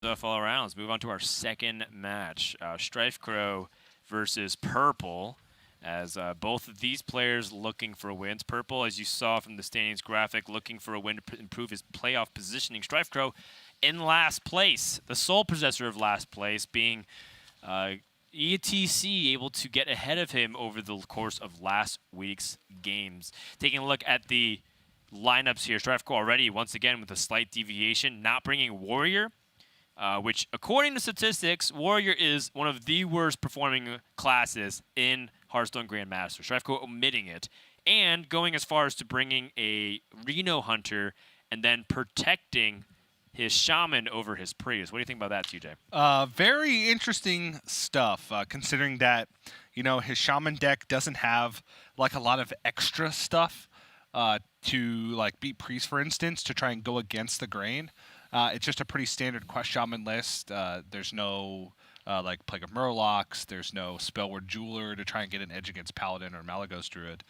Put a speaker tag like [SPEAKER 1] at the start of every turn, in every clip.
[SPEAKER 1] Stuff all around. Let's move on to our second match. StrifeCro versus Purple, as both of these players looking for wins. Purple, as you saw from the standings graphic, looking for a win to improve his playoff positioning. StrifeCro in last place, the sole possessor of last place, being ETC able to get ahead of him over the course of last week's games. Taking a look at the lineups here, StrifeCro already, once again, with a slight deviation, not bringing Warrior, which, according to statistics, Warrior is one of the worst performing classes in Hearthstone Grandmasters. StrifeCro omitting it, and going as far as to bringing a Reno Hunter and then protecting his Shaman over his Priest. What do you think about that, TJ?
[SPEAKER 2] Very interesting stuff, considering that, his Shaman deck doesn't have, like, a lot of extra stuff to, like, beat Priest, for instance, to try and go against the grain. It's just a pretty standard Quest Shaman list. There's no like Plague of Murlocs. There's no Spellward Jeweler to try and get an edge against Paladin or Malagos Druid.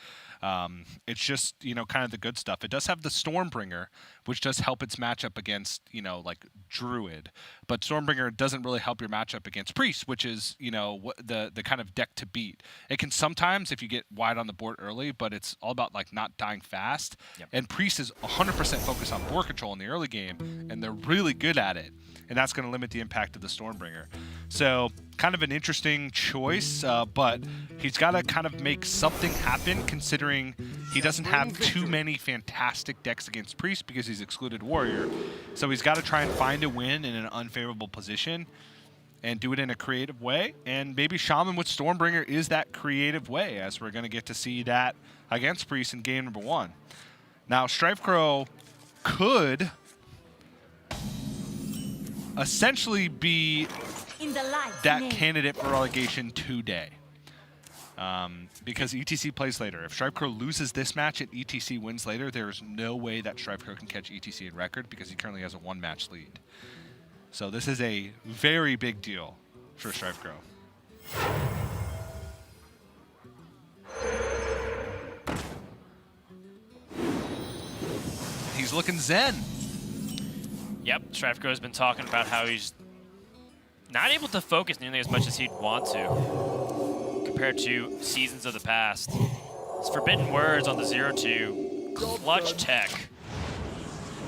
[SPEAKER 2] It's just, kind of the good stuff. It does have the Stormbringer, which does help its matchup against, like Druid. But Stormbringer doesn't really help your matchup against Priest, which is, the kind of deck to beat. It can sometimes if you get wide on the board early, but it's all about like not dying fast.
[SPEAKER 1] Yep.
[SPEAKER 2] And Priest is 100% focused on board control in the early game, and they're really good at it. And that's going to limit the impact of the Stormbringer. So kind of an interesting choice, but he's got to kind of make something happen considering he doesn't have too many fantastic decks against Priest because he's excluded Warrior. So he's got to try and find a win in an unfavorable position and do it in a creative way. And maybe Shaman with Stormbringer is that creative way, as we're going to get to see that against Priest in game number 1. Now, StrifeCro could essentially be that candidate for relegation today, because ETC plays later. If StrifeCro loses this match and ETC wins later, there's no way that StrifeCro can catch ETC in record because he currently has a 1-match lead. So this is a very big deal for StrifeCro. He's looking zen.
[SPEAKER 1] Yep, StrifeCro has been talking about how he's not able to focus nearly as much as he'd want to compared to seasons of the past. His forbidden words on the 0-2 clutch tech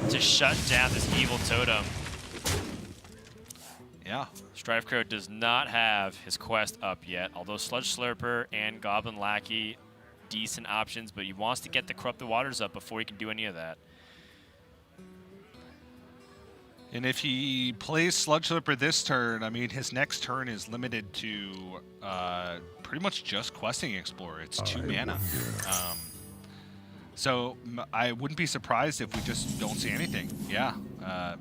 [SPEAKER 1] to shut down this evil totem.
[SPEAKER 2] Yeah.
[SPEAKER 1] StrifeCro does not have his quest up yet, although Sludge Slurper and Goblin Lackey, decent options, but he wants to get the Corrupt the Waters up before he can do any of that.
[SPEAKER 2] And if he plays Sludge Slurper this turn, I mean, his next turn is limited to pretty much just Questing Explorer. It's 2 mana. So I wouldn't be surprised if we just don't see anything. Yeah,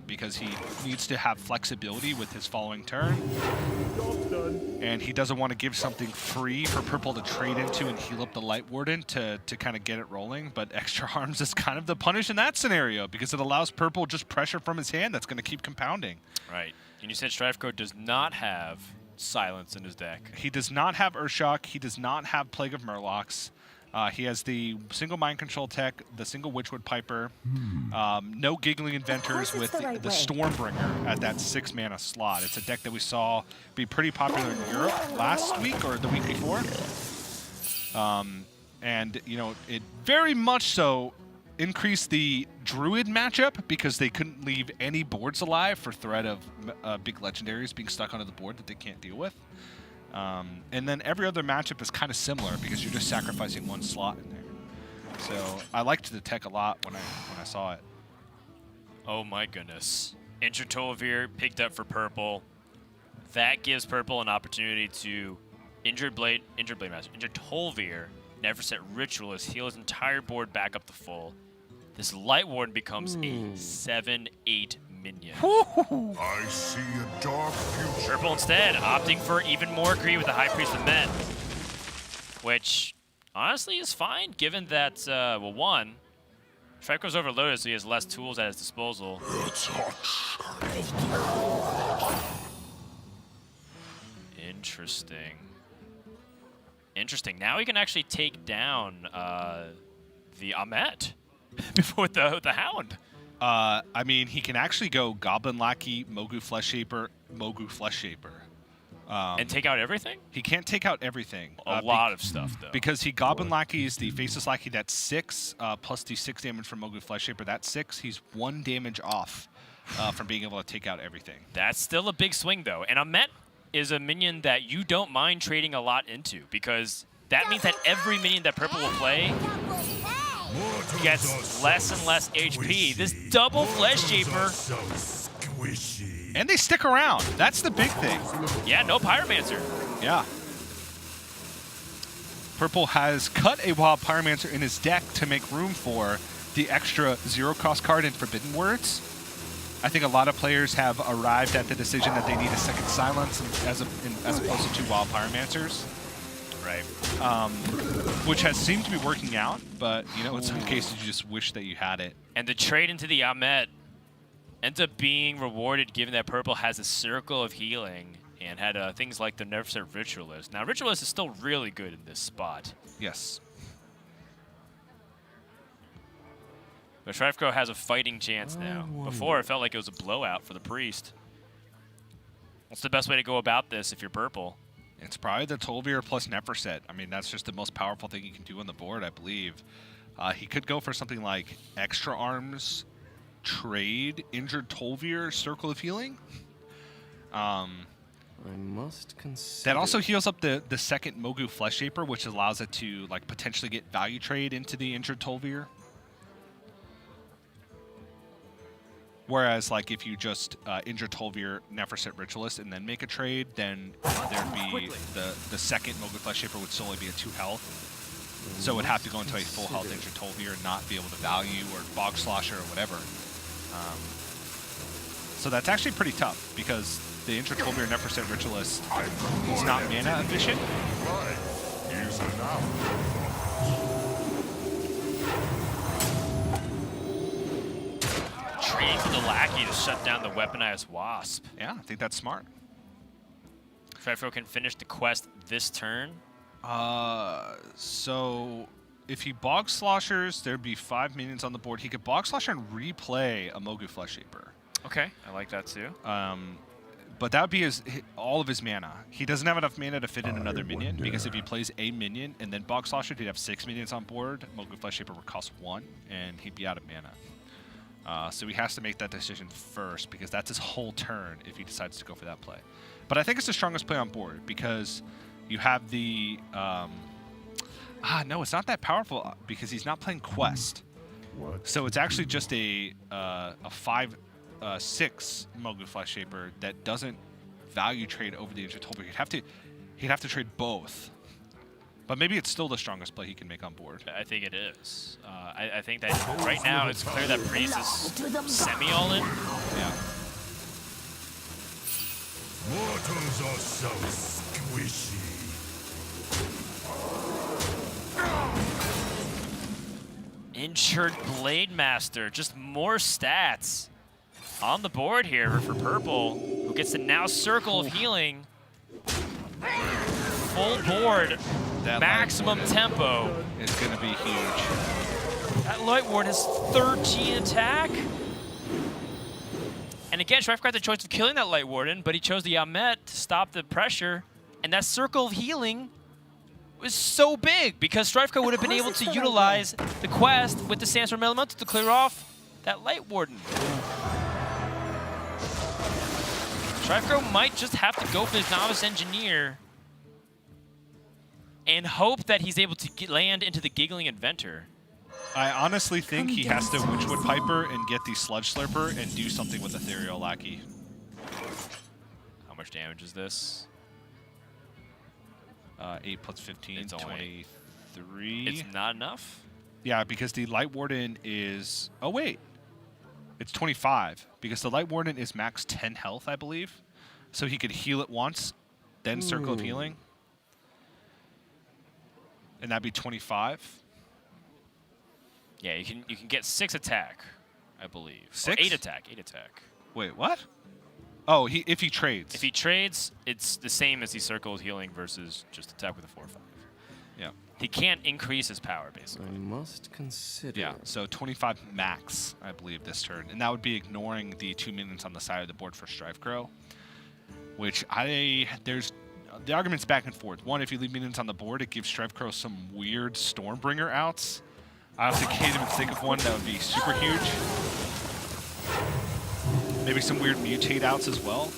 [SPEAKER 2] because he needs to have flexibility with his following turn. And he doesn't want to give something free for Purple to trade into and heal up the Light Warden to kind of get it rolling. But Extra Arms is kind of the punish in that scenario because it allows Purple just pressure from his hand that's going to keep compounding.
[SPEAKER 1] Right. And you said StrifeCro does not have Silence in his deck.
[SPEAKER 2] He does not have Earthshock. He does not have Plague of Murlocs. He has the single Mind Control tech, the single Witchwood Piper, no Giggling Inventors with the Stormbringer at that 6-mana slot. It's a deck that we saw be pretty popular in Europe last week or the week before. And, it very much so increased the Druid matchup because they couldn't leave any boards alive for threat of big legendaries being stuck onto the board that they can't deal with. And then every other matchup is kind of similar because you're just sacrificing 1 slot in there. So I liked the tech a lot when I saw it.
[SPEAKER 1] Oh my goodness. Injured Tol'Vir picked up for Purple. That gives Purple an opportunity to Injured Tol'Vir, Neverset Ritualist, heal his entire board back up to full. This Light Warden becomes a 7/8 minion.
[SPEAKER 3] I see a dark future.
[SPEAKER 1] Purple instead opting for even more greed with the High Priest of Men, which honestly is fine given that, well, one, StrifeCro's overloaded so he has less tools at his disposal. Interesting. Interesting. Now he can actually take down the Amet before the Hound.
[SPEAKER 2] I mean, he can actually go Goblin Lackey, Mogu Flesh Shaper, Mogu Flesh Shaper.
[SPEAKER 1] And take out everything?
[SPEAKER 2] He can't take out everything.
[SPEAKER 1] A lot of stuff, though.
[SPEAKER 2] Because he Goblin Lackeys the Faceless Lackey, that's 6, plus the 6 damage from Mogu Flesh Shaper, that's 6. He's 1 damage off from being able to take out everything. That's
[SPEAKER 1] still a big swing, though. And Amet is a minion that you don't mind trading a lot into, because that means that every minion that purple will play gets less and less HP. This double Flesh Shaper.
[SPEAKER 2] And they stick around. That's the big thing.
[SPEAKER 1] Yeah, no Pyromancer.
[SPEAKER 2] Yeah. Purple has cut a Wild Pyromancer in his deck to make room for the extra 0-cost card in Forbidden Words. I think a lot of players have arrived at the decision that they need a second Silence as opposed to 2 Wild Pyromancers.
[SPEAKER 1] Right.
[SPEAKER 2] Which has seemed to be working out, but you know, in some cases you just wish that you had it.
[SPEAKER 1] And the trade into the Amet ends up being rewarded, given that purple has a Circle of Healing and had things like the Nerfset Ritualist. Now, Ritualist is still really good in this spot.
[SPEAKER 2] Yes.
[SPEAKER 1] But StrifeCro has a fighting chance now. Before, it felt like it was a blowout for the Priest. What's the best way to go about this if you're purple?
[SPEAKER 2] It's probably the Tolvir plus Neferset. I mean, that's just the most powerful thing you can do on the board, I believe. He could go for something like Extra Arms, trade Injured Tolvir, Circle of Healing.
[SPEAKER 4] I must consider.
[SPEAKER 2] That also heals up the second Mogu Flesh Shaper, which allows it to like potentially get value trade into the Injured Tolvir. Whereas, like, if you just injure Tolvir, Neferset Ritualist, and then make a trade, then there'd be the second Mogu Flesh Shaper would solely be a 2 health. So it would have to go into a full health injured Tolvir and not be able to value or Bog Slosher or whatever. So that's actually pretty tough because the injured Tolvir Neferset Ritualist is not mana efficient.
[SPEAKER 1] Trading for the Lackey to shut down the weaponized Wasp.
[SPEAKER 2] Yeah, I think that's smart.
[SPEAKER 1] StrifeCro can finish the quest this turn.
[SPEAKER 2] So if he Bog Sloshers, there'd be 5 minions on the board. He could Bog Slosher and replay a Mogu Flesh Shaper.
[SPEAKER 1] Okay, I like that too.
[SPEAKER 2] But that would be all of his mana. He doesn't have enough mana to fit in another minion, because if he plays a minion and then Bog Slosher, he'd have 6 minions on board. Mogu Flesh Shaper would cost 1, and he'd be out of mana. So he has to make that decision first, because that's his whole turn if he decides to go for that play. But I think it's the strongest play on board, because you have the... no, it's not that powerful, because he's not playing Quest. So it's actually just a 5-6 Mogu Flesh Shaper that doesn't value trade over the Injured Tolvir. He'd have to trade both. But maybe it's still the strongest play he can make on board.
[SPEAKER 1] I think it is. I think that right now it's clear that Priest is semi-all-in.
[SPEAKER 2] Yeah.
[SPEAKER 3] Mortals are so squishy.
[SPEAKER 1] Injured Blade Master, just more stats on the board here for purple, who gets the now Circle of Healing. Full board,
[SPEAKER 2] That
[SPEAKER 1] maximum tempo.
[SPEAKER 2] It's going to be huge.
[SPEAKER 1] That Light Ward has 13 attack. And again, StrifeCro had the choice of killing that Light Warden, but he chose the Amet to stop the pressure. And that Circle of Healing was so big because StrifeCro would have been able to utilize the quest with the Sandstorm Elemental to clear off that Light Warden. StrifeCro might just have to go for his Novice Engineer and hope that he's able to land into the Giggling Inventor.
[SPEAKER 2] I honestly think he has to Witchwood Piper and get the Sludge Slurper and do something with Ethereal Lackey.
[SPEAKER 1] How much damage is this?
[SPEAKER 2] 8 plus 15,
[SPEAKER 1] It's only
[SPEAKER 2] 23.
[SPEAKER 1] It's not enough?
[SPEAKER 2] Yeah, because the Light Warden is... Oh, wait. It's 25, because the Light Warden is max 10 health, I believe. So he could heal it once, then Circle of Healing. And that'd be 25.
[SPEAKER 1] Yeah, you can get 6 attack, I believe.
[SPEAKER 2] 6?
[SPEAKER 1] 8 attack, 8 attack.
[SPEAKER 2] Wait, what? Oh, if he trades.
[SPEAKER 1] If he trades, it's the same as the Circle of Healing versus just attack with a 4/5.
[SPEAKER 2] Yeah.
[SPEAKER 1] He can't increase his power, basically.
[SPEAKER 4] I must consider.
[SPEAKER 2] Yeah, so 25 max, I believe, this turn. And that would be ignoring the 2 minions on the side of the board for StrifeCro, which there's the argument's back and forth. One, if you leave minions on the board, it gives StrifeCro some weird Stormbringer outs. I also can't even think of one that would be super huge. Maybe some weird mutate outs as well.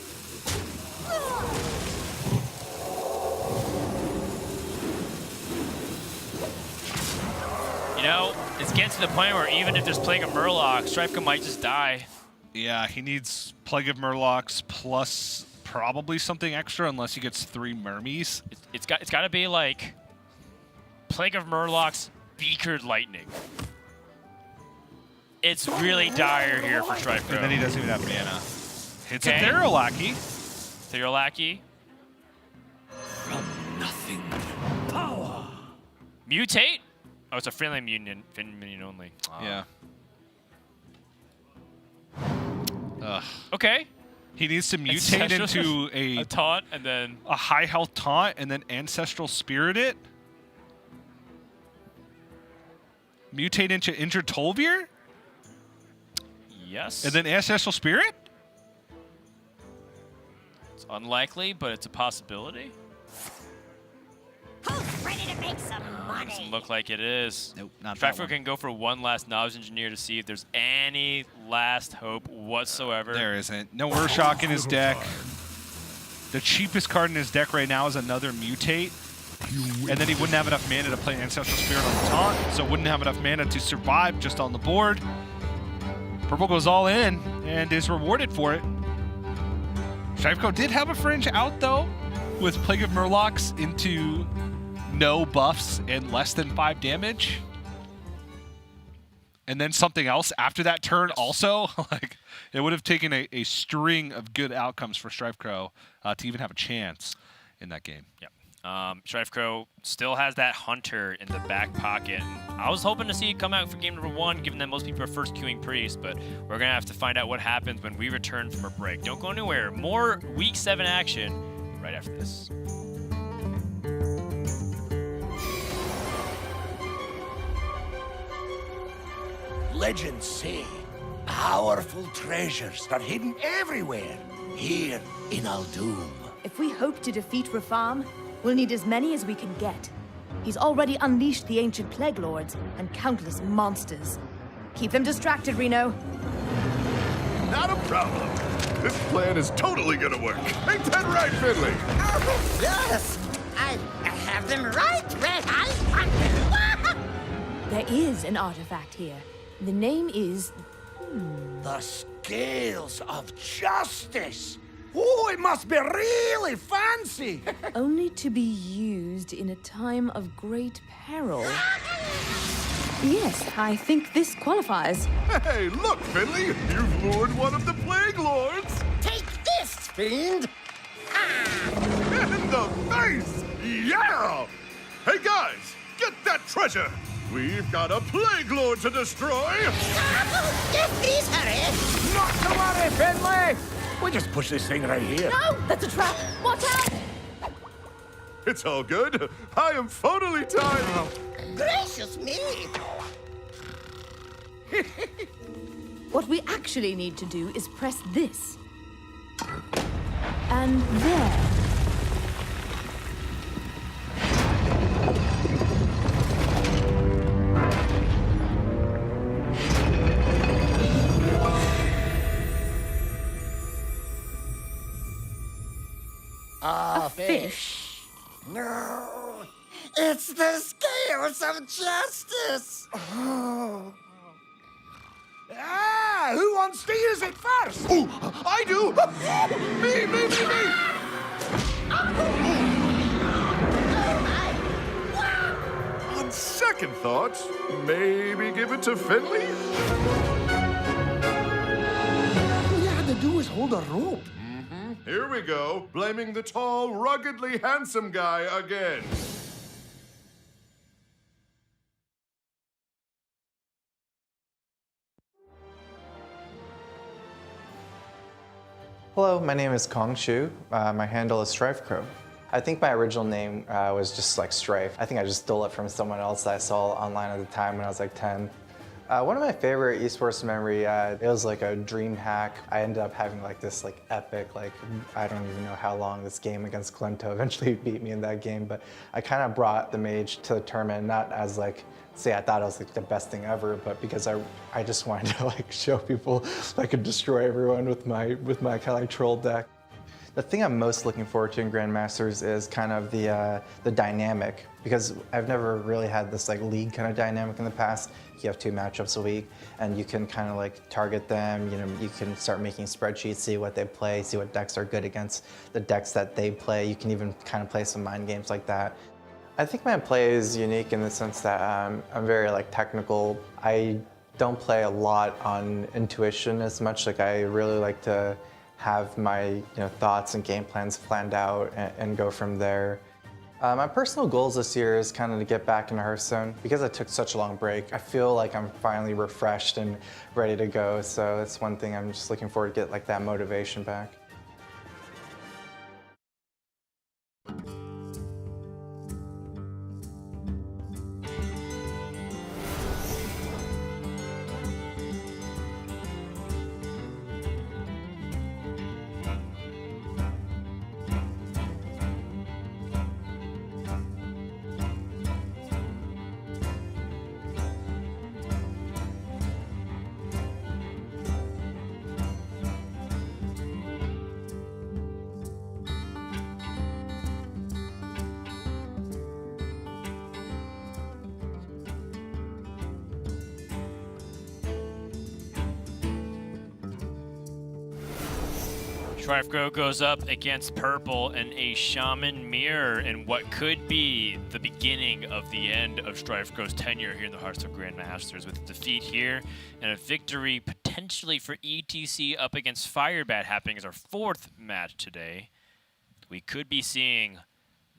[SPEAKER 1] You know, it's getting to the point where even if there's Plague of Murloc, StrifeCro might just die.
[SPEAKER 2] Yeah, he needs Plague of Murlocs plus probably something extra unless he gets 3 Mermies.
[SPEAKER 1] It's got to be like Plague of Murlocs, Beakered Lightning. It's really dire here for StrifeCro.
[SPEAKER 2] And then he doesn't even have mana. Hits
[SPEAKER 1] Okay.
[SPEAKER 2] a Therolaki.
[SPEAKER 1] Therolaki.
[SPEAKER 3] From nothing to power.
[SPEAKER 1] Mutate? Oh, it's a friendly minion only.
[SPEAKER 2] Yeah. Ugh.
[SPEAKER 1] Okay.
[SPEAKER 2] He needs to mutate into
[SPEAKER 1] A taunt and then...
[SPEAKER 2] a high health taunt and then Ancestral Spirit it. Mutate into Injured Tolvir?
[SPEAKER 1] Yes.
[SPEAKER 2] And then Ancestral Spirit?
[SPEAKER 1] It's unlikely, but it's a possibility.
[SPEAKER 5] Who's ready to make some money?
[SPEAKER 1] Doesn't look like it is.
[SPEAKER 2] Nope, not that
[SPEAKER 1] StrifeCro
[SPEAKER 2] one.
[SPEAKER 1] can go for one last Knowledge Engineer to see if there's any last hope whatsoever.
[SPEAKER 2] There isn't. No Urshock in his deck. The cheapest card in his deck right now is another Mutate. And then he wouldn't have enough mana to play Ancestral Spirit on the taunt, so wouldn't have enough mana to survive just on the board. Purple goes all in and is rewarded for it. StrifeCro did have a fringe out, though, with Plague of Murlocs into no buffs and less than 5 damage. And then something else after that turn also. Like, it would have taken a string of good outcomes for StrifeCro to even have a chance in that game.
[SPEAKER 1] Yep. StrifeCro still has that Hunter in the back pocket. I was hoping to see it come out for game number 1, given that most people are first queuing Priest, but we're going to have to find out what happens when we return from a break. Don't go anywhere. More Week 7 action right after this.
[SPEAKER 6] Legends say powerful treasures are hidden everywhere here in Aldum.
[SPEAKER 5] If we hope to defeat Rafam, we'll need as many as we can get. He's already unleashed the ancient plague lords and countless monsters. Keep them distracted, Reno.
[SPEAKER 3] Not a problem. This plan is totally gonna work. Ain't that right, Finley?
[SPEAKER 7] Oh, yes! I have them right where I want them!
[SPEAKER 5] There is an artifact here. The name is...
[SPEAKER 6] The scales of justice. Oh, it must be really fancy.
[SPEAKER 5] only to be used in a time of great peril. Yes, I think this qualifies.
[SPEAKER 3] Hey, look, Finley! You've lured one of the Plague Lords!
[SPEAKER 7] Take this, fiend!
[SPEAKER 3] In the face! Yeah! Hey, guys! Get that treasure! We've got a Plague Lord to destroy!
[SPEAKER 7] Yes, please, hurry!
[SPEAKER 6] Not to worry, Finley. We just push this thing right here.
[SPEAKER 5] No, that's a trap! Watch out!
[SPEAKER 3] It's all good. I am phonily timed.
[SPEAKER 7] Gracious me!
[SPEAKER 5] What we actually need to do is press this. And there. A fish.
[SPEAKER 7] No! It's the scales of justice! Oh.
[SPEAKER 6] Ah, who wants to use it first?
[SPEAKER 3] Oh, I do! Me! On second thought, maybe give it to Finley?
[SPEAKER 6] All you had to do was hold a rope.
[SPEAKER 3] Here we go, blaming the tall, ruggedly handsome guy again.
[SPEAKER 8] Hello, my name is Kong Shu. My handle is StrifeCro. I think my original name was just like Strife. I think I just stole it from someone else that I saw online at the time when I was like 10. One of my favorite esports memory, it was like a dream hack. I ended up having like this like epic, like I don't even know how long, this game against Glinto. Eventually beat me in that game, but I kind of brought the mage to the tournament, not as like, say I thought it was like the best thing ever, but because I just wanted to like show people I could destroy everyone with my kind of like troll deck. The thing I'm most looking forward to in Grandmasters is kind of the dynamic, because I've never really had this like league kind of dynamic in the past. You have 2 matchups a week, and you can kind of like target them. You know, you can start making spreadsheets, see what they play, see what decks are good against the decks that they play. You can even kind of play some mind games like that. I think my play is unique in the sense that I'm very like technical. I don't play a lot on intuition as much. Like I really like to have my thoughts and game plans planned out and go from there. My personal goals this year is kind of to get back into Hearthstone. Because I took such a long break, I feel like I'm finally refreshed and ready to go. So that's one thing I'm just looking forward to get like that motivation back.
[SPEAKER 1] StrifeCro goes up against Purple in a Shaman mirror in what could be the beginning of the end of StrifeCro's tenure here in the Hearthstone Grandmasters, with a defeat here and a victory potentially for ETC up against Firebat happening as our 4th match today. We could be seeing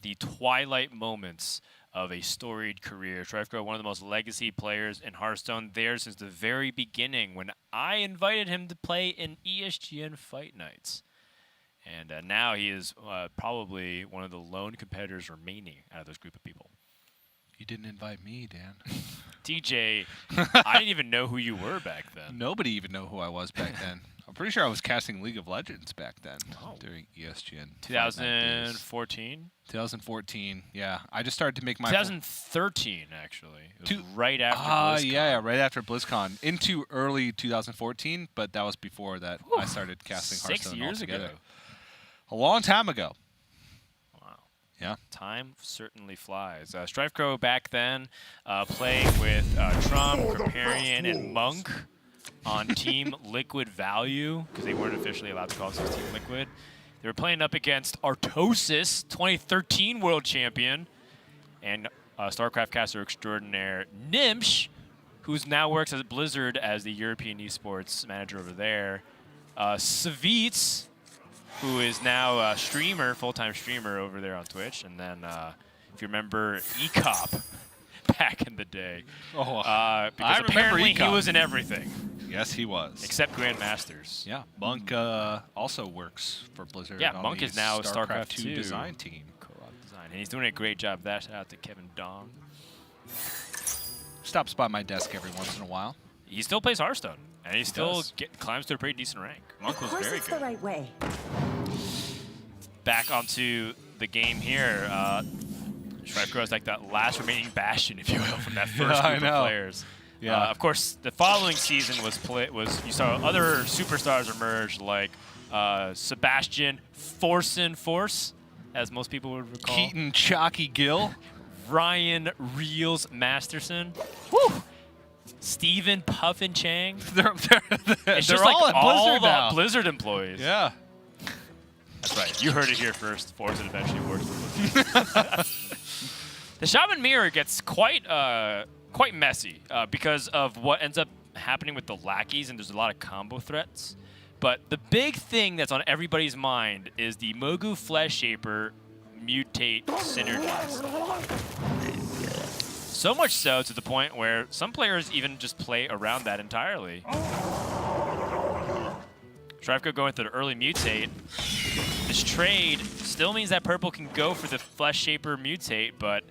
[SPEAKER 1] the twilight moments of a storied career. StrifeCro, one of the most legacy players in Hearthstone, there since the very beginning when I invited him to play in ESGN Fight Nights. And now he is probably one of the lone competitors remaining out of this group of people.
[SPEAKER 2] You didn't invite me, Dan.
[SPEAKER 1] TJ, I didn't even know who you were back then.
[SPEAKER 2] Nobody even know who I was back then. I'm pretty sure I was casting League of Legends back then during ESGN.
[SPEAKER 1] 2014?
[SPEAKER 2] 2014, yeah. I just started to make my...
[SPEAKER 1] 2013, actually. It was right after BlizzCon.
[SPEAKER 2] Yeah, right after BlizzCon. Into early 2014, but that was before that I started casting Hearthstone
[SPEAKER 1] 6 years
[SPEAKER 2] altogether.
[SPEAKER 1] ago.
[SPEAKER 2] A long time ago.
[SPEAKER 1] Wow.
[SPEAKER 2] Yeah.
[SPEAKER 1] Time certainly flies. StrifeCro back then playing with Trump, Kripparrian, and Monk on Team Liquid Value, because they weren't officially allowed to call themselves Team Liquid. They were playing up against Artosis, 2013 world champion, and StarCraft caster extraordinaire Nimsh, who now works at Blizzard as the European esports manager over there. Savitz, who is now a streamer, full-time streamer over there on Twitch. And then, if you remember, Ecop back in the day. Because apparently he was in everything.
[SPEAKER 2] Yes, he was.
[SPEAKER 1] Except Grandmasters.
[SPEAKER 2] Yeah, Monk also works for Blizzard.
[SPEAKER 1] Yeah, Monk is now
[SPEAKER 2] StarCraft
[SPEAKER 1] 2
[SPEAKER 2] design team.
[SPEAKER 1] Co-op design. And he's doing a great job of that. Shout out to Kevin Dong.
[SPEAKER 2] Stops by my desk every once in a while.
[SPEAKER 1] He still plays Hearthstone. And he still climbs to a pretty decent rank. Monk was very good.
[SPEAKER 7] the right way.
[SPEAKER 1] Back onto the game here. StrifeCro is like that last remaining bastion, if you will, from that first group of players.
[SPEAKER 2] Yeah.
[SPEAKER 1] Of course, the following season was you saw other superstars emerge like Sebastian Force, as most people would recall.
[SPEAKER 2] Keaton Chalky Gill.
[SPEAKER 1] Ryan Reels Masterson. Woo! Steven Puffin Chang.
[SPEAKER 2] They're
[SPEAKER 1] it's just
[SPEAKER 2] all
[SPEAKER 1] like
[SPEAKER 2] at Blizzard now.
[SPEAKER 1] The Blizzard employees.
[SPEAKER 2] Yeah.
[SPEAKER 1] That's right. You heard it here first. Forza eventually works for Blizzard. The Shaman mirror gets quite messy because of what ends up happening with the lackeys, and there's a lot of combo threats. But the big thing that's on everybody's mind is the Mogu Flesh Shaper mutate synergies. So much so to the point where some players even just play around that entirely. StrifeCro going through the early mutate. The this trade still means that purple can go for the Flesh Shaper Mutate, but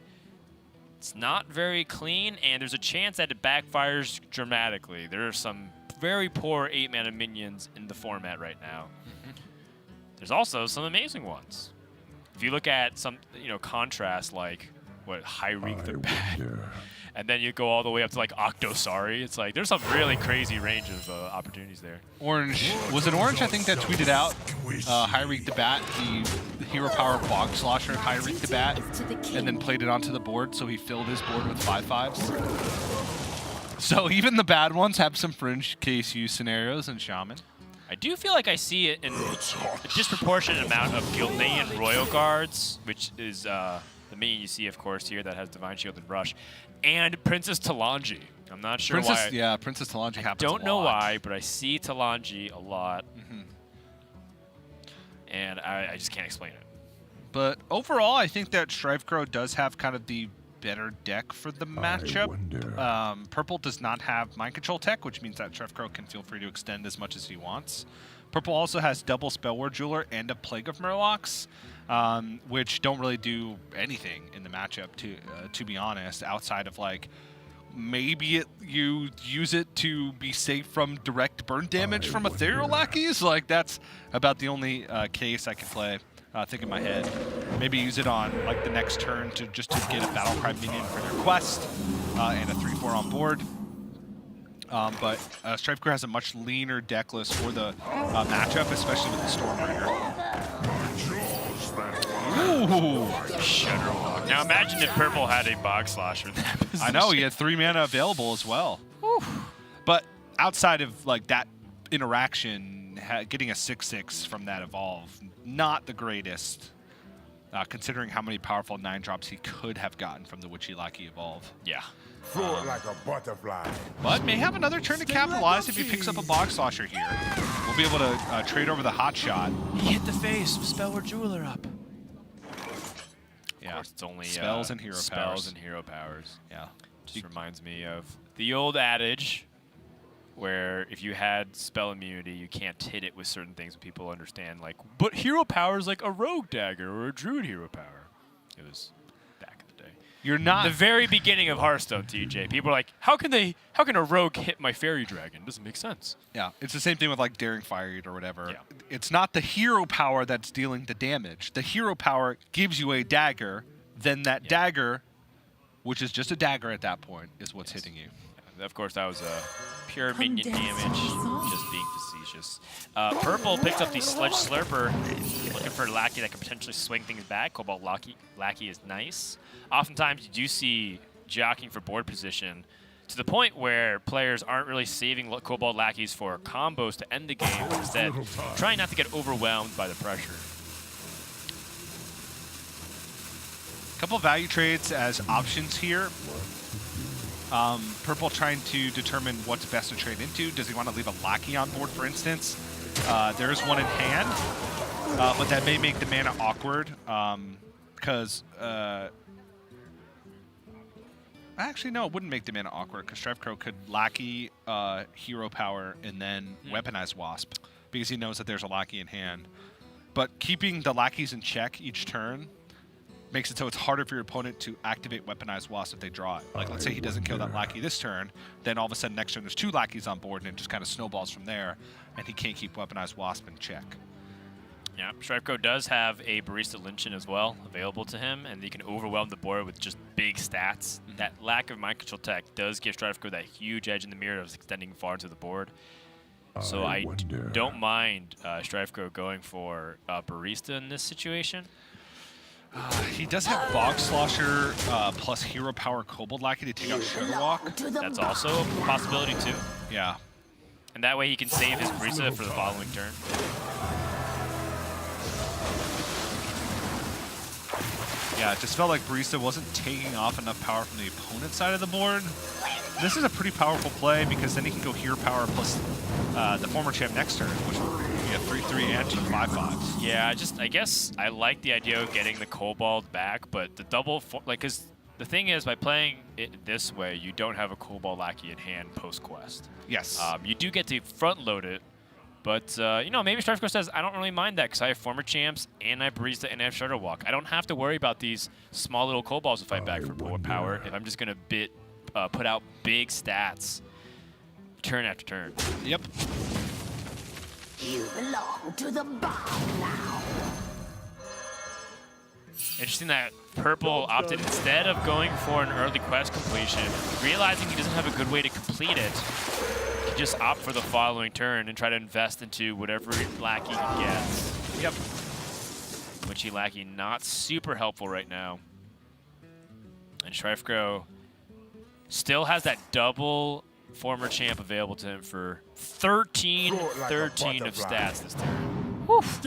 [SPEAKER 1] it's not very clean, and there's a chance that it backfires dramatically. There are some very poor 8-mana minions in the format right now. There's also some amazing ones. If you look at some, contrast like Hyreek the Bat, and then you go all the way up to like Octosari. It's like there's some really crazy range of opportunities there.
[SPEAKER 2] Orange was it Orange? I think that tweeted out Hyreek the Bat, the hero power bog slosher Hyreek the Bat, and then played it onto the board, so he filled his board with 5/5s. So even the bad ones have some fringe case use scenarios in Shaman.
[SPEAKER 1] I do feel like I see it in a disproportionate amount of Gilnean Royal Guards, which is the minion you see, of course, here that has Divine Shield and Rush, and Princess Talanji. I'm not sure why.
[SPEAKER 2] Yeah, Princess Talanji happens a lot.
[SPEAKER 1] Don't know why, but I see Talanji a lot, and I just can't explain it.
[SPEAKER 2] But overall, I think that StrifeCro does have kind of the better deck for the matchup. Purple does not have Mind Control tech, which means that StrifeCro can feel free to extend as much as he wants. Purple also has double Spellward Jeweler and a Plague of Murlocs, which don't really do anything in the matchup, to be honest, outside of like maybe you use it to be safe from direct burn damage from Ethereal Lackeys. Like that's about the only case I can play. Think in my head. Maybe use it on like the next turn to get a Battlecry minion for your quest and a 3/4 on board. But StrifeCro has a much leaner deck list for the matchup, especially with the Stormbringer. Ooh,
[SPEAKER 1] Shudderwalk. Now imagine if Purple had a Bog Slosher in that position.
[SPEAKER 2] I know, he had 3 mana available as well. But outside of like that interaction, getting a 6/6 from that evolve, not the greatest, considering how many powerful 9-drops he could have gotten from the Witchy Lackey evolve.
[SPEAKER 1] Yeah.
[SPEAKER 6] Float like a butterfly.
[SPEAKER 2] But may have another turn to capitalize if he picks up a Bog Slosher here. We'll be able to trade over the hot shot.
[SPEAKER 1] He hit the face with Spellward Jeweler up.
[SPEAKER 2] Yeah,
[SPEAKER 1] of course, it's only
[SPEAKER 2] spells and hero powers.
[SPEAKER 1] Spells and hero powers.
[SPEAKER 2] Yeah.
[SPEAKER 1] Just reminds me of the old adage where if you had spell immunity, you can't hit it with certain things that people understand. Like, but hero power is like a rogue dagger or a druid hero power. It was back in the day.
[SPEAKER 2] You're not
[SPEAKER 1] the very beginning of Hearthstone, TJ. People are like, how can a rogue hit my fairy dragon? It doesn't make sense.
[SPEAKER 2] Yeah, it's the same thing with like Daring Fire Eat or whatever.
[SPEAKER 1] Yeah.
[SPEAKER 2] It's not the hero power that's dealing the damage. The hero power gives you a dagger, then that dagger, which is just a dagger at that point, is what's hitting you.
[SPEAKER 1] Yeah, of course, that was a pure minion damage, just being facetious. Purple picked up the Sledge Slurper, looking for a Lackey that can potentially swing things back. Cobalt Lackey is nice. Oftentimes, you do see jockeying for board position to the point where players aren't really saving Cobalt Lackeys for combos to end the game, but instead trying not to get overwhelmed by the pressure.
[SPEAKER 2] Couple value trades as options here. Purple trying to determine what's best to trade into. Does he want to leave a Lackey on board, for instance? There's one in hand, but that may make the mana awkward because actually, no, it wouldn't make the mana awkward because StrifeCro could Lackey hero power and then weaponize Wasp because he knows that there's a Lackey in hand. But keeping the Lackeys in check each turn makes it so it's harder for your opponent to activate Weaponized Wasp if they draw it. Like, let's say he doesn't kill that Lackey this turn, then all of a sudden next turn there's 2 Lackeys on board and it just kind of snowballs from there, and he can't keep Weaponized Wasp in check.
[SPEAKER 1] Yeah, StrifeCro does have a Barista Lynchin as well available to him, and he can overwhelm the board with just big stats. That lack of mind control tech does give StrifeCro that huge edge in the mirror of extending far into the board. So I don't mind StrifeCro going for Barista in this situation.
[SPEAKER 2] He does have Bog Slosher plus Hero Power Kobold Lackey to take out Shudderwalk.
[SPEAKER 1] That's also a possibility too.
[SPEAKER 2] Yeah.
[SPEAKER 1] And that way he can save his Barista for the following turn.
[SPEAKER 2] Yeah, it just felt like Barista wasn't taking off enough power from the opponent's side of the board. This is a pretty powerful play because then he can go Hero Power plus the former champ next turn, which will be a 3/3 and 2 5/5s.
[SPEAKER 1] Yeah, I guess I like the idea of getting the Kobold back, but the double, because the thing is, by playing it this way, you don't have a Kobold Lackey in hand post-quest.
[SPEAKER 2] Yes.
[SPEAKER 1] You do get to front-load it But, you know, maybe StrifeCro says, I don't really mind that because I have former champs and I have Barista and I have Shuttle Walk. I don't have to worry about these small little Kobolds to fight back for power if I'm just going to put out big stats turn after turn.
[SPEAKER 2] Yep.
[SPEAKER 7] You belong to the bomb now.
[SPEAKER 1] Interesting that Purple opted, instead of going for an early quest completion, realizing he doesn't have a good way to complete it, he just opt for the following turn and try to invest into whatever lackey he gets.
[SPEAKER 2] Yep.
[SPEAKER 1] Witchy lackey not super helpful right now. And StrifeCro still has that double former champ available to him for 13 of stats this turn.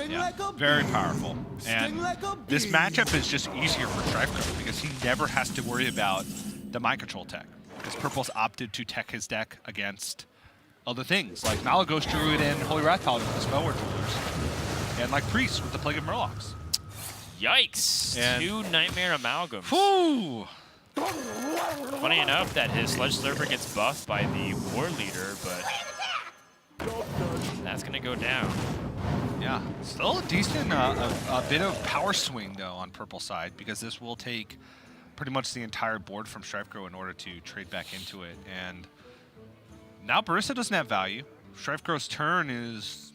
[SPEAKER 2] Yeah, very powerful. And this matchup is just easier for StrifeCro because he never has to worry about the mind control tech. Because Purple's opted to tech his deck against other things, like Malagos Druid and Holy Wrath Paladin with the Spellword Rulers. And like Priest with the Plague of Murlocs.
[SPEAKER 1] Yikes!
[SPEAKER 2] And
[SPEAKER 1] 2 Nightmare Amalgams.
[SPEAKER 2] Whew!
[SPEAKER 1] Funny enough that his Sludge Slurper gets buffed by the War Leader, but that's going to go down.
[SPEAKER 2] Yeah, still a decent, a bit of power swing though on Purple side because this will take pretty much the entire board from StrifeCro in order to trade back into it. And now Barista doesn't have value. StrifeCro's turn is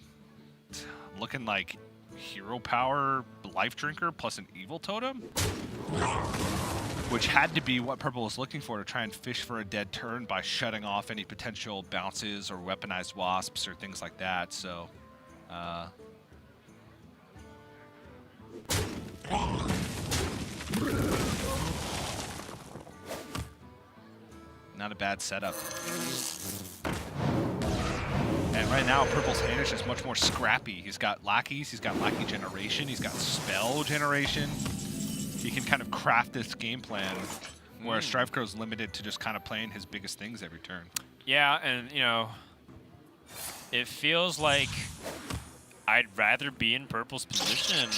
[SPEAKER 2] looking like Hero Power, Life Drinker plus an Evil Totem, which had to be what Purple was looking for to try and fish for a dead turn by shutting off any potential bounces or weaponized wasps or things like that. So. Not a bad setup. And right now, Purple's hand is just much more scrappy. He's got lackeys, he's got lackey generation, he's got spell generation. He can kind of craft this game plan, whereas StrifeCro's limited to just kind of playing his biggest things every turn.
[SPEAKER 1] Yeah, and, you know, it feels like I'd rather be in Purple's position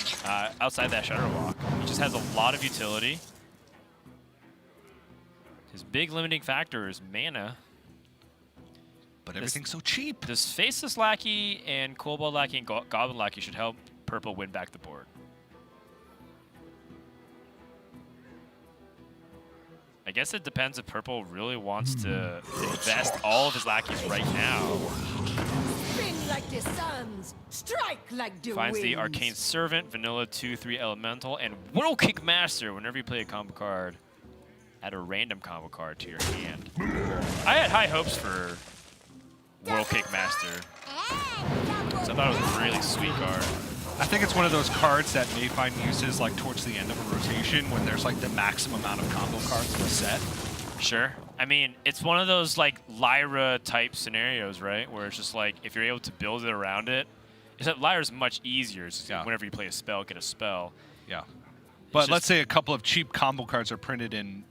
[SPEAKER 1] outside that Shutterwalk. He just has a lot of utility. His big limiting factor is mana.
[SPEAKER 2] But everything's so cheap.
[SPEAKER 1] This Faceless Lackey and Kobold Lackey and Goblin Lackey should help Purple win back the board. I guess it depends if Purple really wants to invest all of his lackeys right now.
[SPEAKER 7] Spin like the suns, strike like the
[SPEAKER 1] Finds the
[SPEAKER 7] winds.
[SPEAKER 1] Arcane Servant, Vanilla 2/3 Elemental, and World Kick Master. Whenever you play a combo card, add a random combo card to your hand. I had high hopes for World Kick Master, so I thought it was a really sweet card.
[SPEAKER 2] I think it's one of those cards that may find uses like towards the end of a rotation when there's like the maximum amount of combo cards in the set.
[SPEAKER 1] Sure. I mean, it's one of those like Lyra type scenarios, right? Where it's just like if you're able to build it around it. Except Lyra's much easier. It's just whenever you play a spell, get a spell.
[SPEAKER 2] Yeah. But let's say a couple of cheap combo cards are printed in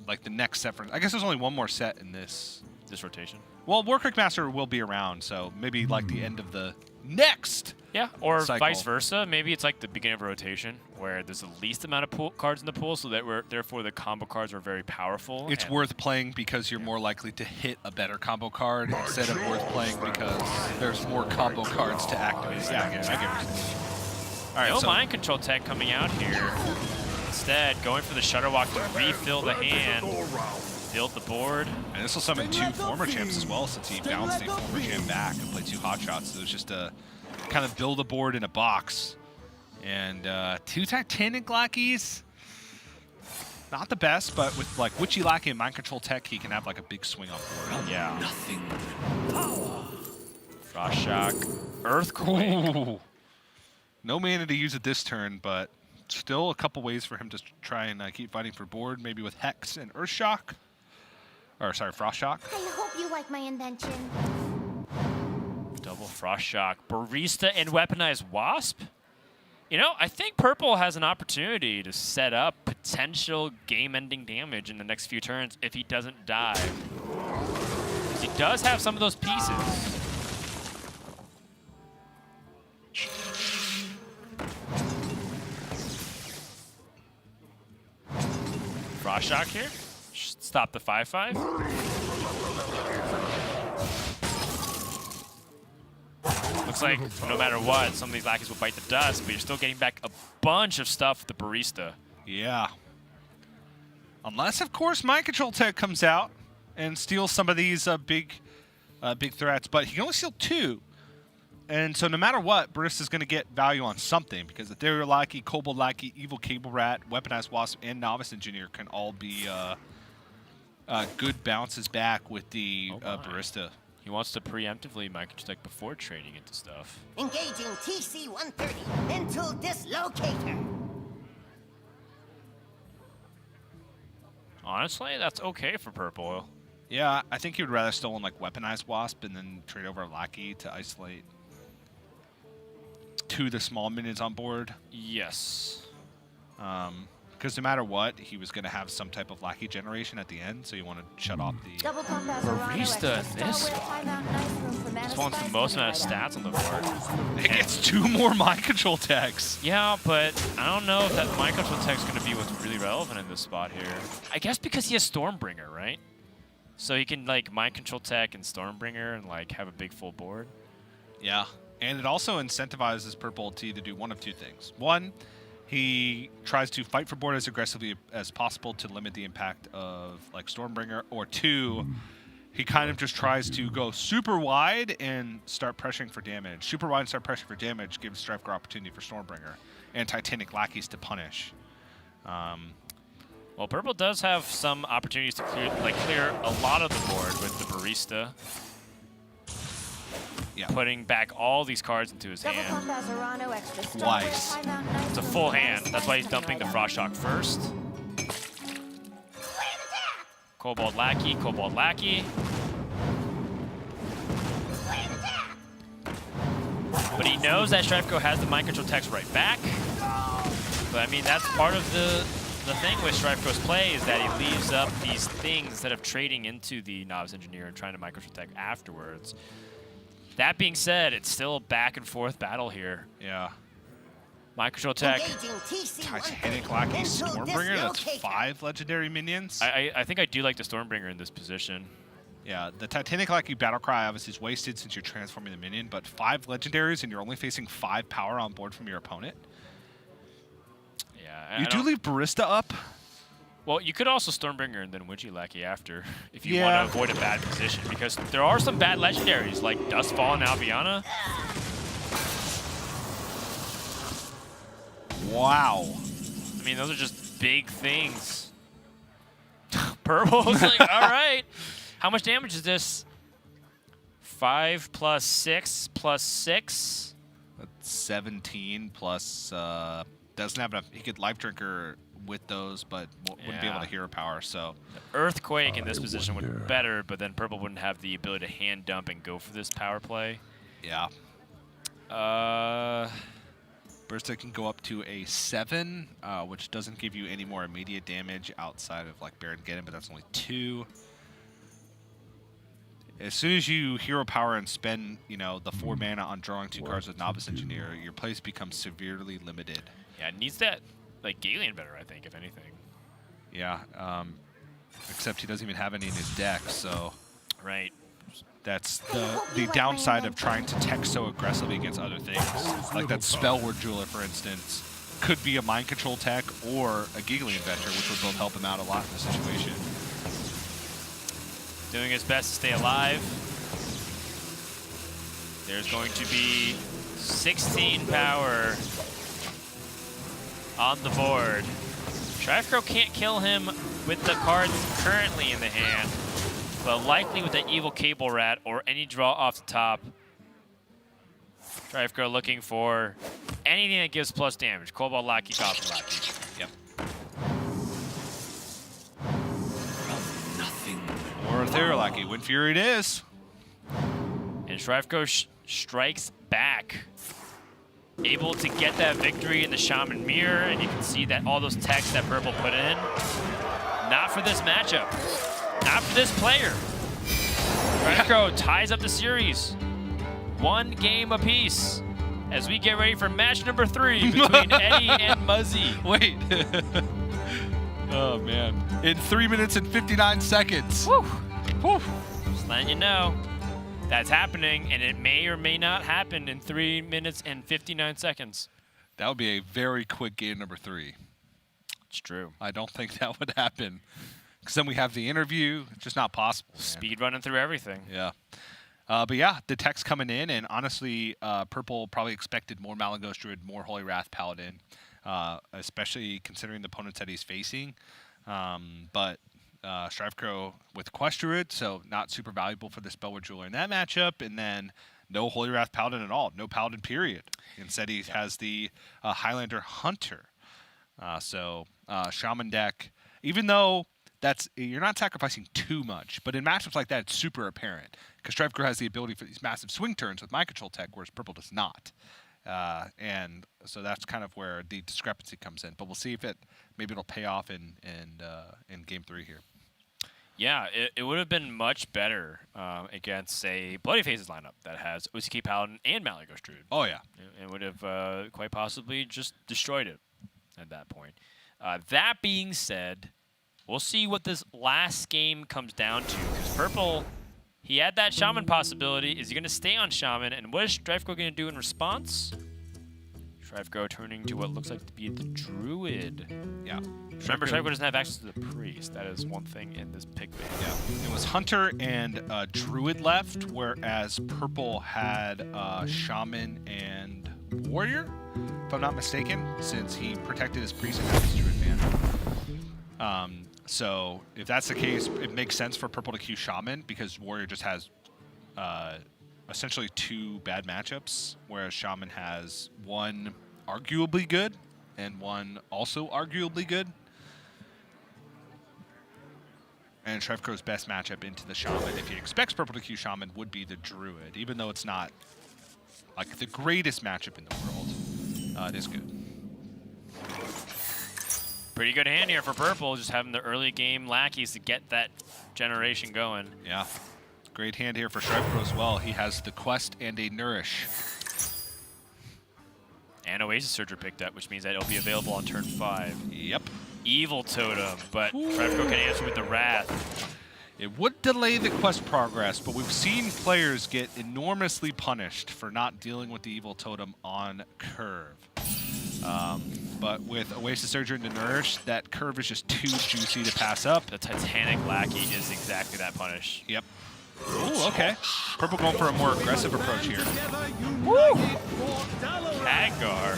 [SPEAKER 2] like the next set. I guess there's only one more set in this
[SPEAKER 1] rotation.
[SPEAKER 2] Well, War Kick Master will be around, so maybe like the end of the next.
[SPEAKER 1] Yeah, or
[SPEAKER 2] cycle.
[SPEAKER 1] vice versa. Maybe it's like the beginning of a rotation where there's the least amount of cards in the pool, so that therefore the combo cards are very powerful.
[SPEAKER 2] It's worth playing because you're more likely to hit a better combo card instead of worth playing because there's more combo cards to activate. Yeah, I get what you're saying. All right,
[SPEAKER 1] no
[SPEAKER 2] so
[SPEAKER 1] mind control tech coming out here. Instead, going for the Shutterwalk to refill the hand, build the board.
[SPEAKER 2] And this will summon 2 former champs as well, since he bounced a former champ back and played 2 hot shots. So it was just a kind of build a board in a box. And 2 Titanic lackeys. Not the best, but with like Witchy Lackey and mind control tech, he can have like a big swing on board.
[SPEAKER 1] Yeah. Frost Shock, Earthquake.
[SPEAKER 2] Ooh. No mana to use it this turn, but still a couple ways for him to try and keep fighting for board, maybe with Hex and Earth Shock. Or, sorry, Frost Shock.
[SPEAKER 9] I hope you like my invention.
[SPEAKER 1] Double Frost Shock, Barista, and Weaponized Wasp? You know, I think Purple has an opportunity to set up potential game-ending damage in the next few turns if he doesn't die. Because he does have some of those pieces. Frost Shock here. Stop the 5/5. looks like no matter what, some of these lackeys will bite the dust, but you're still getting back a bunch of stuff with the barista.
[SPEAKER 2] Yeah. Unless, of course, Mind Control Tech comes out and steals some of these big threats, but he can only steal 2. And so no matter what, Barista's going to get value on something, because Ethereal Lackey, Kobold Lackey, Evil Cable Rat, Weaponized Wasp, and Novice Engineer can all be good bounces back with the Barista.
[SPEAKER 1] He wants to preemptively microtech before trading into stuff.
[SPEAKER 7] Engaging TC-130 into dislocator.
[SPEAKER 1] Honestly, that's okay for purple.
[SPEAKER 2] Yeah, I think he would rather still own like Weaponized Wasp and then trade over a Lackey to isolate 2 of the small minions on board.
[SPEAKER 1] Yes.
[SPEAKER 2] Because no matter what, he was going to have some type of Lackey generation at the end, so you want to shut off the...
[SPEAKER 1] Barista in this spot. This one's the most amount of stats on the board.
[SPEAKER 2] It gets 2 more Mind Control Techs.
[SPEAKER 1] Yeah, but I don't know if that Mind Control Tech's going to be what's really relevant in this spot here. I guess because he has Stormbringer, right? So he can like Mind Control Tech and Stormbringer and like have a big full board.
[SPEAKER 2] Yeah, and it also incentivizes Purple to either do one of 2 things. 1, he tries to fight for board as aggressively as possible to limit the impact of like Stormbringer, or 2, he kind of just tries to go super wide and start pressuring for damage. Super wide and start pressuring for damage gives StrifeCro opportunity for Stormbringer and Titanic Lackeys to punish.
[SPEAKER 1] Well, purple does have some opportunities to clear a lot of the board with the barista.
[SPEAKER 2] Yeah.
[SPEAKER 1] Putting back all these cards into his hand.
[SPEAKER 2] Twice.
[SPEAKER 1] It's a full hand. That's why he's dumping the Frost Shock first. Kobold Lackey, Kobold Lackey. But he knows that StrifeCro has the Mind Control Techs right back. But I mean, that's part of the thing with StrifeCro's play, is that he leaves up these things instead of trading into the Novice Engineer and trying to Mind Control Tech afterwards. That being said, it's still a back and forth battle here.
[SPEAKER 2] Yeah.
[SPEAKER 1] Mind Control Tech.
[SPEAKER 2] Titanic Lackey Stormbringer, that's 5 legendary minions.
[SPEAKER 1] I think I do like the Stormbringer in this position.
[SPEAKER 2] Yeah, the Titanic Lackey Battlecry obviously is wasted since you're transforming the minion, but 5 legendaries and you're only facing 5 power on board from your opponent.
[SPEAKER 1] Yeah.
[SPEAKER 2] You do leave Barista up.
[SPEAKER 1] Well, you could also Stormbringer and then Witchy Lackey after if you want to avoid a bad position, because there are some bad legendaries like Dustfall and Albiana.
[SPEAKER 2] Wow.
[SPEAKER 1] I mean, those are just big things. Purple's like, all right. How much damage is this? 5 plus 6 plus 6?
[SPEAKER 2] That's 17 plus, doesn't have enough. He could Life Drinker with those, but wouldn't be able to hero power, so.
[SPEAKER 1] Earthquake in this position would be better, but then purple wouldn't have the ability to hand dump and go for this power play.
[SPEAKER 2] Yeah. Barista can go up to a 7, which doesn't give you any more immediate damage outside of like Baron Geddon, but that's only 2. As soon as you hero power and spend, you know, the 4 mana on drawing 2 cards with Novice Engineer, your plays become severely limited.
[SPEAKER 1] Yeah, it needs that, like, Galeon better, I think, if anything.
[SPEAKER 2] Yeah, except he doesn't even have any in his deck, so...
[SPEAKER 1] Right.
[SPEAKER 2] That's the downside of trying to tech so aggressively against other things. Like that Spellword Jeweler, for instance, could be a Mind Control tech or a Giggly Inventor, which would both help him out a lot in this situation.
[SPEAKER 1] Doing his best to stay alive. There's going to be 16 power on the board. StrifeCro can't kill him with the cards currently in the hand, but likely with that Evil Cable Rat or any draw off the top. StrifeCro looking for anything that gives plus damage. Cobalt Lackey, Goblin Lackey.
[SPEAKER 2] Yep. Or Ethereal Lackey. Wind Fury it is.
[SPEAKER 1] And StrifeCro strikes back. Able to get that victory in the Shaman Mirror, and you can see that all those techs that Purple put in, not for this matchup. Not for this player. StrifeCro ties up the series. 1 game apiece as we get ready for match number 3 between Eddie and Muzzy.
[SPEAKER 2] Wait. Oh, man. In 3 minutes and 59 seconds.
[SPEAKER 1] Woo. Woo. Just letting you know. That's happening, and it may or may not happen in 3 minutes and 59 seconds.
[SPEAKER 2] That would be a very quick game number 3.
[SPEAKER 1] It's true.
[SPEAKER 2] I don't think that would happen. Because then we have the interview. It's just not possible.
[SPEAKER 1] Speed running through everything.
[SPEAKER 2] Yeah. But yeah, the tech's coming in, and honestly, Purple probably expected more Malagos Druid, more Holy Wrath Paladin, especially considering the opponents that he's facing. But StrifeCro with Quest Druid, so not super valuable for the Spellward Jeweler in that matchup, and then no Holy Wrath Paladin at all, no Paladin period. Instead, he has the Highlander Hunter. So Shaman deck, even though you're not sacrificing too much, but in matchups like that, it's super apparent because StrifeCro has the ability for these massive swing turns with Mind Control tech, whereas Purple does not. And so that's kind of where the discrepancy comes in. But we'll see if maybe it'll pay off in Game 3 here.
[SPEAKER 1] Yeah, it would have been much better against a Bloody Faces lineup that has OCK Paladin and Malagos Druid.
[SPEAKER 2] Oh, yeah.
[SPEAKER 1] It would have quite possibly just destroyed it at that point. That being said, we'll see what this last game comes down to. Because Purple, he had that Shaman possibility. Is he going to stay on Shaman? And what is StrifeCro going to do in response? StrifeCro turning to what looks like to be the Druid.
[SPEAKER 2] Yeah.
[SPEAKER 1] Remember, StrifeCro doesn't have access to the Priest. That is one thing in this pick ban.
[SPEAKER 2] Yeah. It was Hunter and Druid left, whereas Purple had Shaman and Warrior, if I'm not mistaken, since he protected his Priest and had his Druid ban. So if that's the case, it makes sense for Purple to queue Shaman because Warrior just has essentially 2 bad matchups, whereas Shaman has one arguably good and one also arguably good. And StrifeCro's best matchup into the Shaman, if he expects Purple to queue Shaman, would be the Druid, even though it's not like the greatest matchup in the world. It is good.
[SPEAKER 1] Pretty good hand here for Purple, just having the early game lackeys to get that generation going.
[SPEAKER 2] Yeah. Great hand here for StrifeCro as well. He has the Quest and a Nourish.
[SPEAKER 1] And Oasis Surger picked up, which means that it'll be available on turn 5.
[SPEAKER 2] Yep.
[SPEAKER 1] Evil Totem, but StrifeCro can answer with the Wrath.
[SPEAKER 2] It would delay the quest progress, but we've seen players get enormously punished for not dealing with the Evil Totem on curve. But with Oasis Surger and the Nourish, that curve is just too juicy to pass up.
[SPEAKER 1] The Titanic Lackey is exactly that punish.
[SPEAKER 2] Yep. Ooh, okay. Purple going for a more aggressive approach here.
[SPEAKER 1] Woo! Khadgar.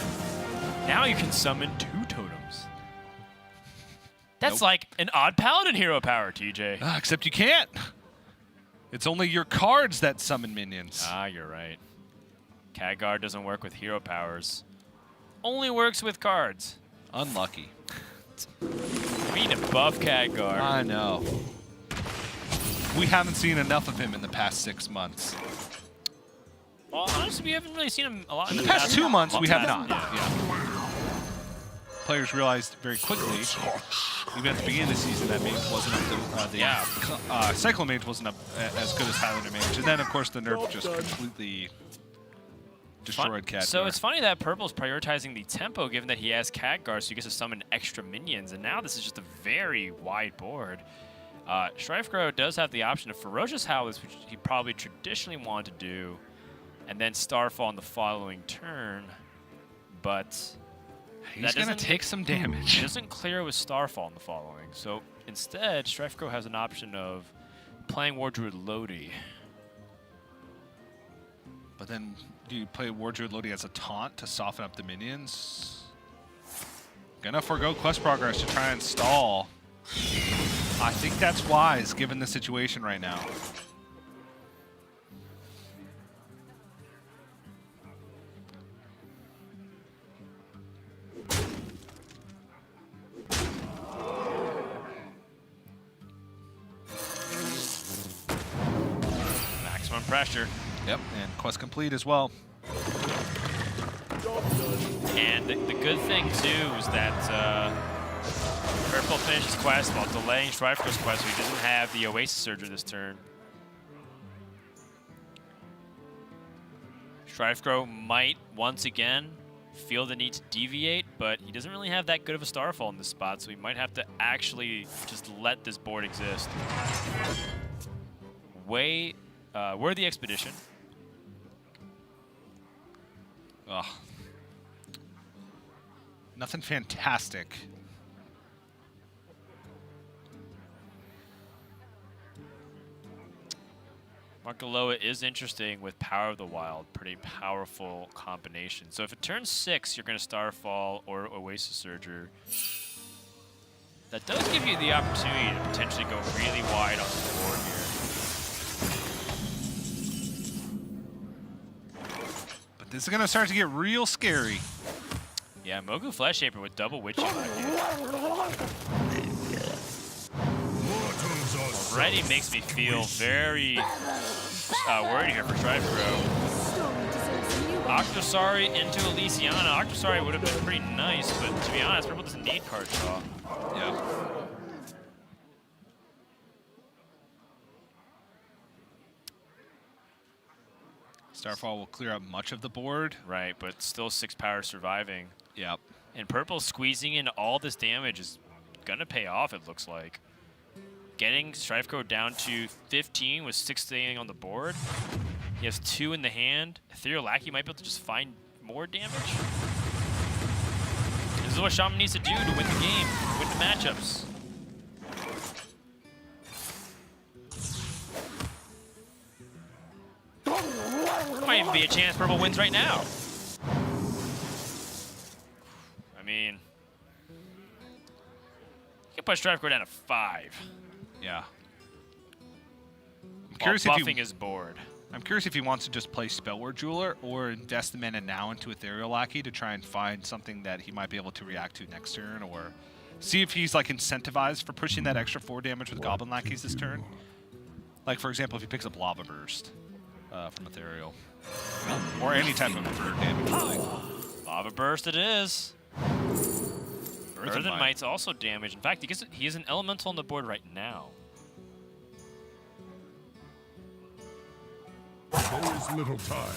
[SPEAKER 1] Now you can summon 2 totems. That's like an odd Paladin hero power, TJ.
[SPEAKER 2] Except you can't. It's only your cards that summon minions.
[SPEAKER 1] Ah, you're right. Khadgar doesn't work with hero powers. Only works with cards.
[SPEAKER 2] Unlucky.
[SPEAKER 1] We need to buff Khadgar.
[SPEAKER 2] I know. We haven't seen enough of him in the past 6 months.
[SPEAKER 1] Well, honestly, we haven't really seen him a lot.
[SPEAKER 2] In the past 2 months, we have not.
[SPEAKER 1] Yeah.
[SPEAKER 2] Players realized very quickly, even at the beginning of the season, that Mage wasn't up to Cyclone Mage wasn't up as good as Highlander Mage. And then, of course, the nerf just completely destroyed Khadgar.
[SPEAKER 1] So it's funny that Purple's prioritizing the tempo, given that he has Khadgar, so he gets to summon extra minions. And now this is just a very wide board. StrifeCro does have the option of Ferocious Howlers, which he probably traditionally wanted to do, and then Starfall on the following turn. But
[SPEAKER 2] he's going to take some damage.
[SPEAKER 1] He doesn't clear with Starfall on the following. So instead, StrifeCro has an option of playing War Druid Lodi.
[SPEAKER 2] But then do you play War Druid Lodi as a taunt to soften up the minions? Gonna forgo quest progress to try and stall. I think that's wise, given the situation right now.
[SPEAKER 1] Maximum pressure.
[SPEAKER 2] Yep, and quest complete as well.
[SPEAKER 1] And the good thing, too, is that Purple finishes quest while delaying StrifeCro's quest, so he doesn't have the Oasis Surger this turn. StrifeCro might, once again, feel the need to deviate, but he doesn't really have that good of a Starfall in this spot, so he might have to actually just let this board exist. Way Worthy Expedition.
[SPEAKER 2] Ugh. Nothing fantastic.
[SPEAKER 1] Markaloa is interesting with Power of the Wild. Pretty powerful combination. So if it turns 6, you're going to Starfall or Oasis Surger. That does give you the opportunity to potentially go really wide on the board here.
[SPEAKER 2] But this is going to start to get real scary.
[SPEAKER 1] Yeah, Mogu Flesh Shaper with double Witching already makes me feel very worried here for StrifeCro. Octosari into Elysiana. Octosari would have been pretty nice, but to be honest, Purple doesn't need card draw.
[SPEAKER 2] Yeah. Starfall will clear up much of the board.
[SPEAKER 1] Right, but still 6 power surviving.
[SPEAKER 2] Yep.
[SPEAKER 1] And Purple squeezing in all this damage is going to pay off, it looks like. Getting StrifeCro down to 15 with 6 staying on the board. He has 2 in the hand. Ethereal Lackey might be able to just find more damage. This is what Shaman needs to do to win the game, win the matchups. Might even be a chance Purple wins right now. I mean, you can push StrifeCro down to 5.
[SPEAKER 2] Yeah. I'm
[SPEAKER 1] While
[SPEAKER 2] curious
[SPEAKER 1] buffing his board.
[SPEAKER 2] I'm curious if he wants to just play Spellword Jeweler or invest the mana now into Ethereal Lackey to try and find something that he might be able to react to next turn, or see if he's like incentivized for pushing that extra 4 damage with Goblin Lackeys this turn. Like, for example, if he picks up Lava Burst from Ethereal. Or any type of damage, really.
[SPEAKER 1] Lava Burst it is. Earthen Might's also damage. In fact, he is an elemental on the board right now.
[SPEAKER 3] There is little time.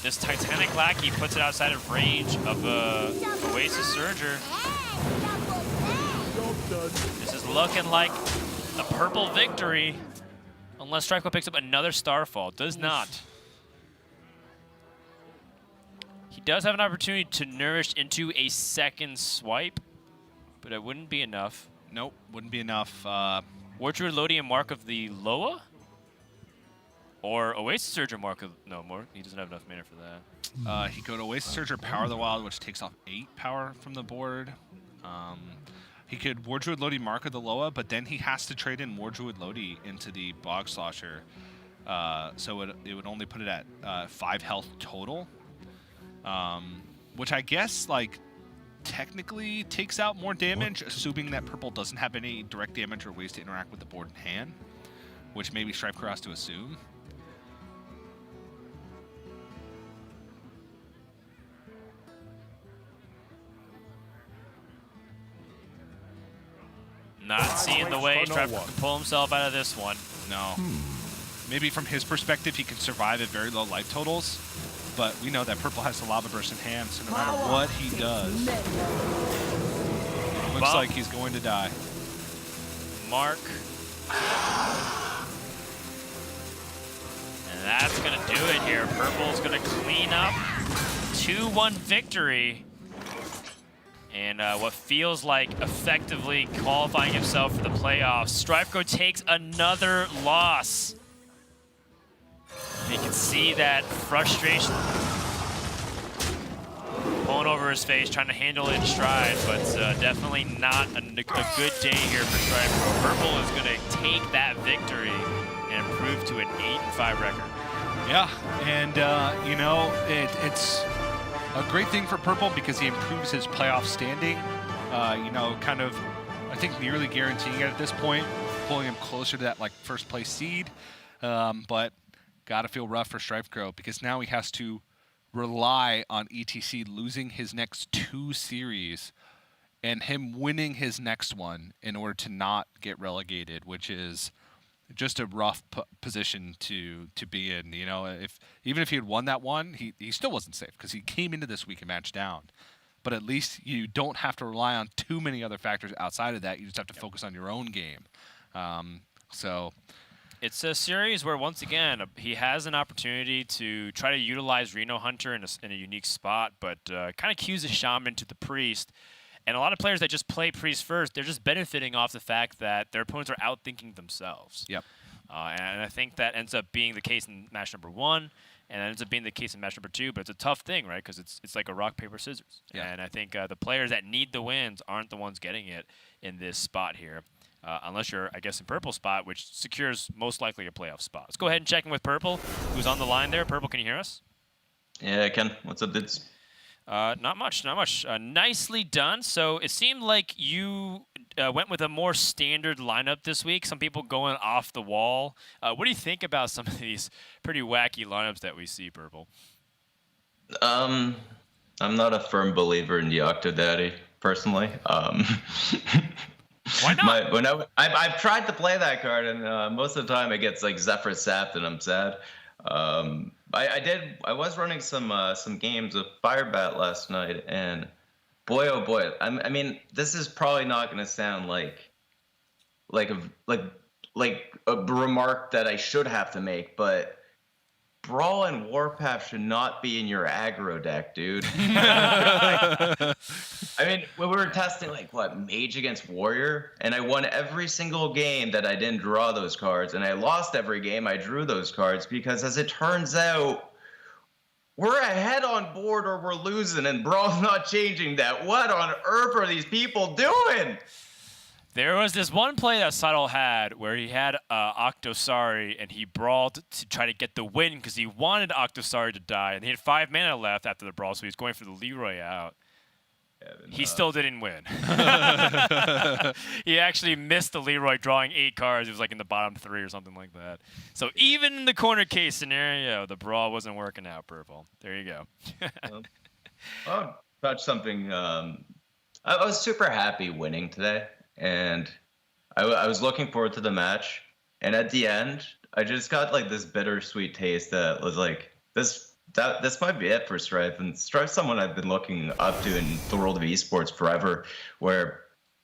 [SPEAKER 1] This Titanic Lackey puts it outside of range of Oasis Surger. This is looking like a purple victory. Unless StrifeCro picks up another Starfall. Does not. He does have an opportunity to nourish into a second swipe, but it wouldn't be enough.
[SPEAKER 2] Nope, wouldn't be enough.
[SPEAKER 1] War Druid Lodian Mark of the Loa? Or Oasis Surger Mark of... No, more. He doesn't have enough mana for that.
[SPEAKER 2] He go to Oasis Surger, Power of the Wild, which takes off 8 power from the board. He could War Druid Lodi Mark of the Loa, but then he has to trade in War Druid Lodi into the Bog Slosher. So it would only put it at 5 health total. Which I guess, like, technically takes out more damage, assuming that Purple doesn't have any direct damage or ways to interact with the board in hand, which maybe StrifeCro has to assume.
[SPEAKER 1] Not seeing the way StrifeCro can pull himself out of this one.
[SPEAKER 2] No. Maybe from his perspective, he can survive at very low life totals, but we know that Purple has the Lava Burst in hand, so no matter what he does, it looks like he's going to die.
[SPEAKER 1] Mark. And that's going to do it here. Purple's going to clean up. 2-1 victory. And what feels like effectively qualifying himself for the playoffs. StrifeCro takes another loss. You can see that frustration pulling over his face, trying to handle it in stride, but definitely not a good day here for StrifeCro. Purple is going to take that victory and improve to an 8-5 record.
[SPEAKER 2] Yeah, and you know, it's a great thing for Purple because he improves his playoff standing. You know, kind of, I think nearly guaranteeing it at this point, pulling him closer to that like first place seed. But gotta feel rough for StrifeCro because now he has to rely on ETC losing his next 2 series and him winning his next one in order to not get relegated, which is just a rough position to be in. You know, even if he had won that one, he still wasn't safe because he came into this week and matched down. But at least you don't have to rely on too many other factors outside of that. You just have to focus on your own game. So
[SPEAKER 1] It's a series where, once again, he has an opportunity to try to utilize Reno Hunter in a unique spot, but kind of cues the Shaman to the Priest. And a lot of players that just play Priest first, they're just benefiting off the fact that their opponents are outthinking themselves.
[SPEAKER 2] Yep.
[SPEAKER 1] And I think that ends up being the case in match number 1, and it ends up being the case in match number 2. But it's a tough thing, right? Because it's like a rock, paper, scissors.
[SPEAKER 2] Yeah.
[SPEAKER 1] And I think the players that need the wins aren't the ones getting it in this spot here. Unless you're, I guess, in Purple spot, which secures most likely your playoff spot. Let's go ahead and check in with Purple, who's on the line there. Purple, can you hear us?
[SPEAKER 10] Yeah, I can. What's up, dudes?
[SPEAKER 1] Not much. Nicely done. So it seemed like you went with a more standard lineup this week. Some people going off the wall. What do you think about some of these pretty wacky lineups that we see, Purple?
[SPEAKER 10] I'm not a firm believer in the Octodaddy, personally.
[SPEAKER 1] Why not?
[SPEAKER 10] I've tried to play that card, and most of the time it gets like Zephyr sapped, and I'm sad. I was running some games with Firebat last night, and boy oh boy, I mean, this is probably not going to sound like a remark that I should have to make, but Brawl and Warpath should not be in your aggro deck, dude. I mean, when we were testing, Mage against Warrior, and I won every single game that I didn't draw those cards, and I lost every game I drew those cards, because as it turns out, we're ahead on board or we're losing, and Brawl's not changing that. What on earth are these people doing?
[SPEAKER 1] There was this one play that Subtle had where he had Octosari, and he brawled to try to get the win because he wanted Octosari to die, and he had 5 mana left after the brawl, so he was going for the Leroy out. He still didn't win. He actually missed the Leroy drawing 8 cards. It was like in the bottom 3 or something like that. So even in the corner case scenario, the brawl wasn't working out, Purple. There you go.
[SPEAKER 10] I'll touch something. I was super happy winning today. And I was looking forward to the match, and at the end, I just got this bittersweet taste that was this might be it for Strife. And Strife's someone I've been looking up to in the world of esports forever. Where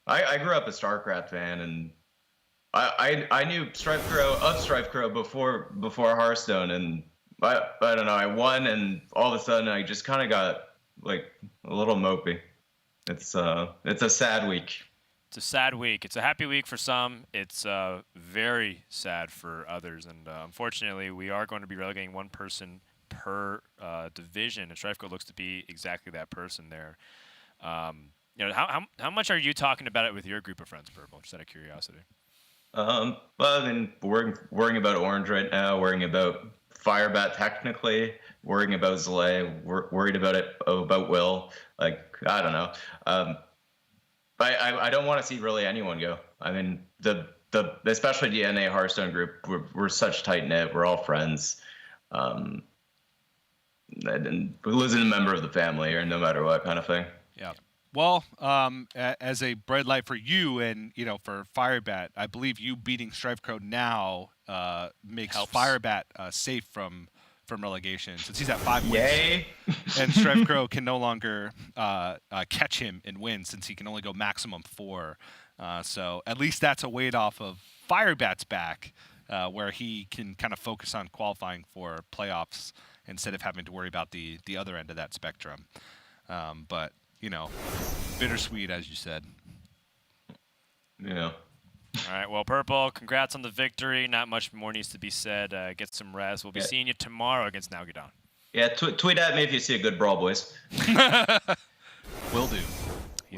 [SPEAKER 10] I grew up a StarCraft fan, and I knew StrifeCro before Hearthstone, and I don't know, I won, and all of a sudden I just kind of got a little mopey. It's a sad week.
[SPEAKER 1] It's a sad week. It's a happy week for some. It's very sad for others. And unfortunately, we are going to be relegating one person per division. And StrifeCro looks to be exactly that person there. How much are you talking about it with your group of friends, Purple? Just out of curiosity.
[SPEAKER 10] Well, I mean, worrying about Orange right now, worrying about Firebat technically, worrying about Zalay, worried about Will. I don't know. I don't want to see really anyone go. I mean, especially the NA Hearthstone group, we're such tight knit. We're all friends. And losing a member of the family, or no matter what kind of thing.
[SPEAKER 2] Yeah. Well, as a bright light for you and for Firebat, I believe you beating StrifeCro now makes
[SPEAKER 1] Helps.
[SPEAKER 2] Firebat safe from relegation, since he's at 5 wins.
[SPEAKER 10] Yay!
[SPEAKER 2] And StrifeCro can no longer catch him and win, since he can only go maximum 4. So at least that's a weight off of Firebat's back, where he can kind of focus on qualifying for playoffs instead of having to worry about the other end of that spectrum. But bittersweet, as you said.
[SPEAKER 10] Yeah.
[SPEAKER 1] All right, well, Purple, congrats on the victory. Not much more needs to be said. Get some rest. We'll be seeing you tomorrow against Nalgadon.
[SPEAKER 10] Yeah, tweet at me if you see a good brawl, boys.
[SPEAKER 2] Will do.